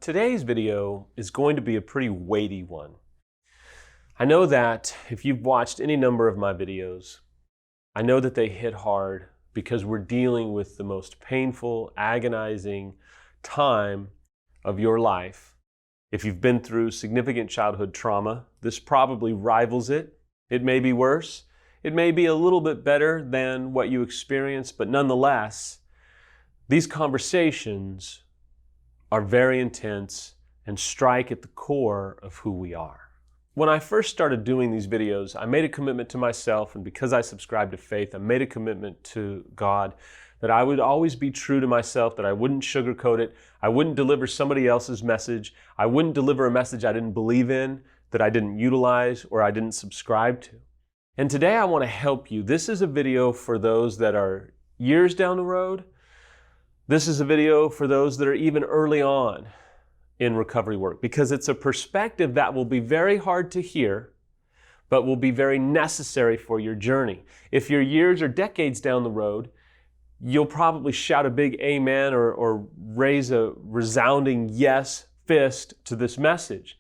Today's video is going to be a pretty weighty one. I know that if you've watched any number of my videos, I know that they hit hard because we're dealing with the most painful, agonizing time of your life. If you've been through significant childhood trauma, this probably rivals it. It may be worse. It may be a little bit better than what you experienced, but nonetheless, these conversations are very intense and strike at the core of who we are. When I first started doing these videos, I made a commitment to myself, and because I subscribe to faith, I made a commitment to God that I would always be true to myself, that I wouldn't sugarcoat it, I wouldn't deliver somebody else's message, I wouldn't deliver a message I didn't believe in, that I didn't utilize, or I didn't subscribe to. And today I want to help you. This is a video for those that are years down the road. This is a video for those that are even early on in recovery work, because it's a perspective that will be very hard to hear, but will be very necessary for your journey. If you're years or decades down the road, you'll probably shout a big amen or raise a resounding yes fist to this message.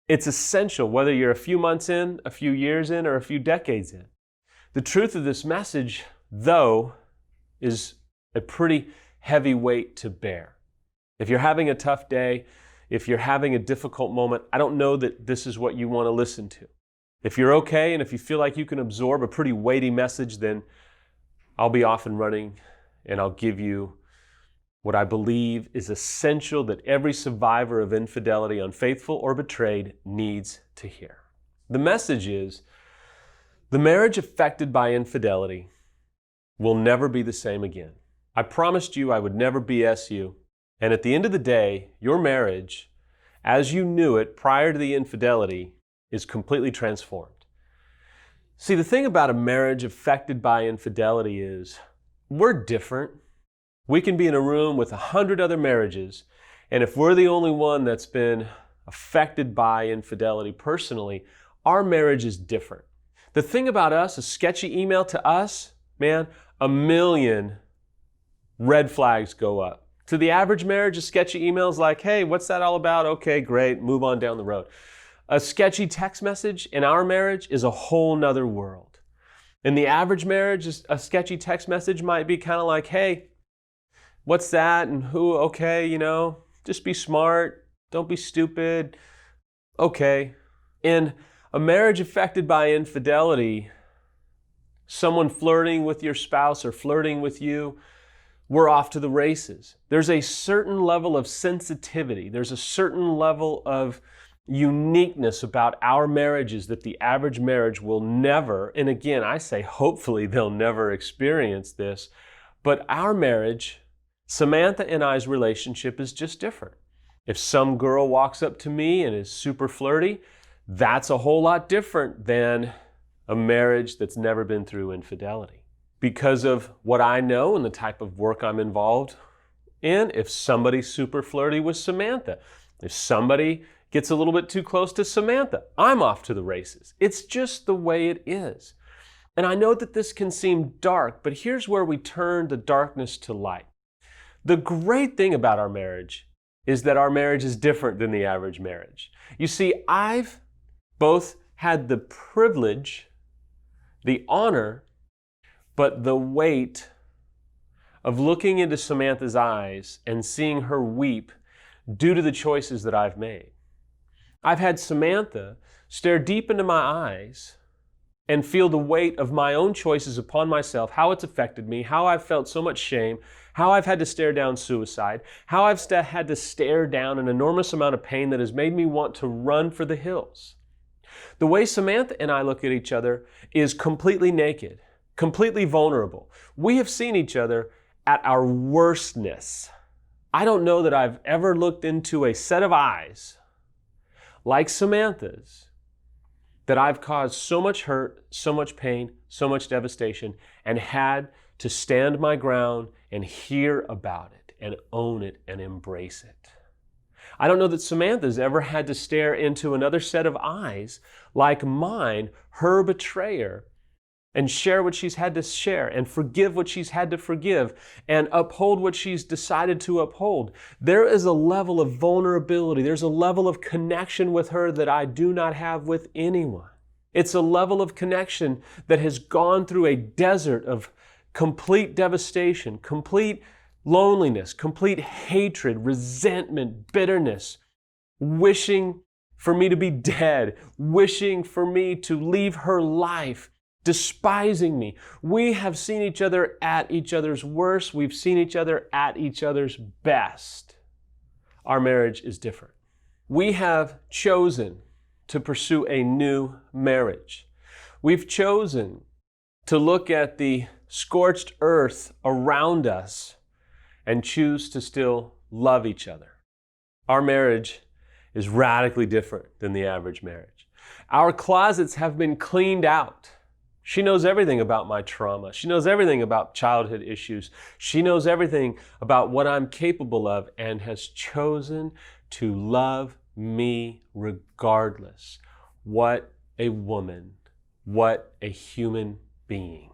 It's essential whether you're a few months in, a few years in, or a few decades in. The truth of this message, though, is a pretty heavy weight to bear. If you're having a tough day, if you're having a difficult moment, I don't know that this is what you want to listen to. If you're okay and if you feel like you can absorb a pretty weighty message, then I'll be off and running and I'll give you what I believe is essential that every survivor of infidelity, unfaithful or betrayed, needs to hear. The message is, the marriage affected by infidelity will never be the same again. I promised you I would never BS you, and at the end of the day, your marriage, as you knew it prior to the infidelity, is completely transformed. See, the thing about a marriage affected by infidelity is we're different. We can be in a room with 100 other marriages, and if we're the only one that's been affected by infidelity personally, our marriage is different. The thing about us, a sketchy email to us, man, 1,000,000 red flags go up. To the average marriage, a sketchy email is like, hey, what's that all about? Okay, great, move on down the road. A sketchy text message in our marriage is a whole nother world. In the average marriage, a sketchy text message might be kind of like, hey, what's that? And who? Okay, just be smart. Don't be stupid. Okay. In a marriage affected by infidelity, someone flirting with your spouse or flirting with you, we're off to the races. There's a certain level of sensitivity. There's a certain level of uniqueness about our marriages that the average marriage will never, and again, I say hopefully they'll never experience this, but our marriage, Samantha and I's relationship is just different. If some girl walks up to me and is super flirty, that's a whole lot different than a marriage that's never been through infidelity. Because of what I know and the type of work I'm involved in, if somebody's super flirty with Samantha, if somebody gets a little bit too close to Samantha, I'm off to the races. It's just the way it is. And I know that this can seem dark, but here's where we turn the darkness to light. The great thing about our marriage is that our marriage is different than the average marriage. You see, I've both had the privilege, the honor, but the weight of looking into Samantha's eyes and seeing her weep due to the choices that I've made. I've had Samantha stare deep into my eyes and feel the weight of my own choices upon myself, how it's affected me, how I've felt so much shame, how I've had to stare down suicide, how I've had to stare down an enormous amount of pain that has made me want to run for the hills. The way Samantha and I look at each other is completely naked, completely vulnerable. We have seen each other at our worstness. I don't know that I've ever looked into a set of eyes like Samantha's that I've caused so much hurt, so much pain, so much devastation, and had to stand my ground and hear about it and own it and embrace it. I don't know that Samantha's ever had to stare into another set of eyes like mine, her betrayer, and share what she's had to share and forgive what she's had to forgive and uphold what she's decided to uphold. There is a level of vulnerability. There's a level of connection with her that I do not have with anyone. It's a level of connection that has gone through a desert of complete devastation, complete loneliness, complete hatred, resentment, bitterness, wishing for me to be dead, wishing for me to leave her life, despising me. We have seen each other at each other's worst. We've seen each other at each other's best. Our marriage is different. We have chosen to pursue a new marriage. We've chosen to look at the scorched earth around us and choose to still love each other. Our marriage is radically different than the average marriage. Our closets have been cleaned out. She knows everything about my trauma. She knows everything about childhood issues. She knows everything about what I'm capable of and has chosen to love me regardless. What a woman. What a human being.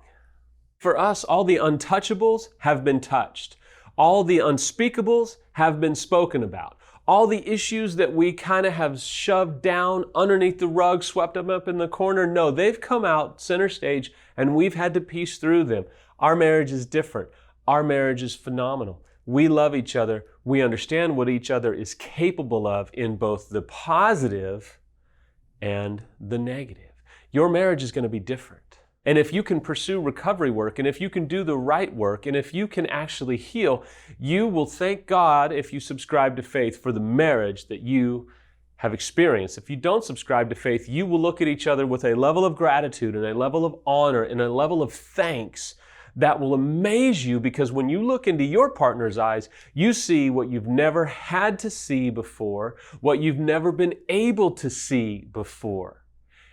For us, all the untouchables have been touched. All the unspeakables have been spoken about. All the issues that we kind of have shoved down underneath the rug, swept them up in the corner, no, they've come out center stage and we've had to piece through them. Our marriage is different. Our marriage is phenomenal. We love each other. We understand what each other is capable of in both the positive and the negative. Your marriage is going to be different. And if you can pursue recovery work, and if you can do the right work, and if you can actually heal, you will thank God if you subscribe to faith for the marriage that you have experienced. If you don't subscribe to faith, you will look at each other with a level of gratitude and a level of honor and a level of thanks that will amaze you, because when you look into your partner's eyes, you see what you've never had to see before, what you've never been able to see before.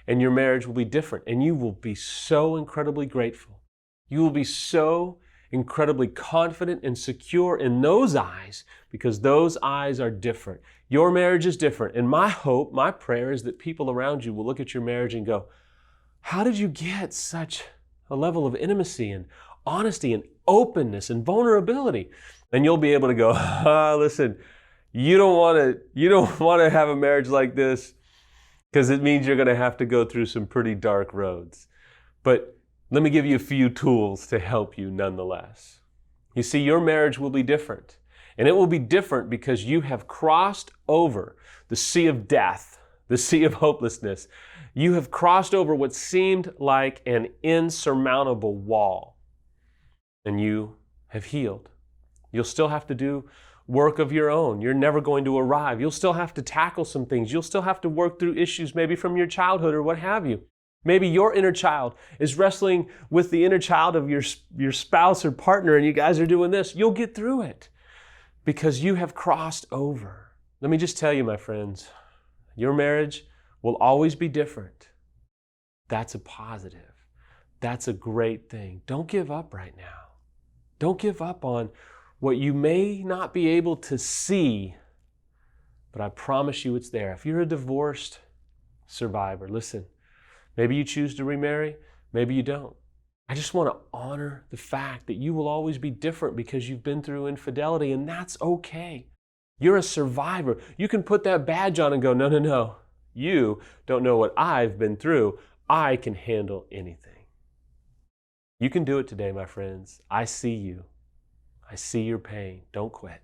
And your marriage will be different, and you will be so incredibly grateful. You will be so incredibly confident and secure in those eyes, because those eyes are different. Your marriage is different, and my hope, my prayer is that people around you will look at your marriage and go, how did you get such a level of intimacy and honesty and openness and vulnerability? And you'll be able to go, listen, you don't want to have a marriage like this, because it means you're going to have to go through some pretty dark roads. But let me give you a few tools to help you nonetheless. You see, your marriage will be different. And it will be different because you have crossed over the sea of death, the sea of hopelessness. You have crossed over what seemed like an insurmountable wall. And you have healed. You'll still have to do work of your own. You're never going to arrive. You'll still have to tackle some things. You'll still have to work through issues maybe from your childhood or what have you. Maybe your inner child is wrestling with the inner child of your spouse or partner, and you guys are doing this. You'll get through it because you have crossed over. Let me just tell you, my friends, your marriage will always be different. That's a positive. That's a great thing. Don't give up right now. Don't give up on what you may not be able to see, but I promise you it's there. If you're a divorced survivor, listen, maybe you choose to remarry, maybe you don't. I just want to honor the fact that you will always be different because you've been through infidelity, and that's okay. You're a survivor. You can put that badge on and go, no. You don't know what I've been through. I can handle anything. You can do it today, my friends. I see you. I see your pain. Don't quit.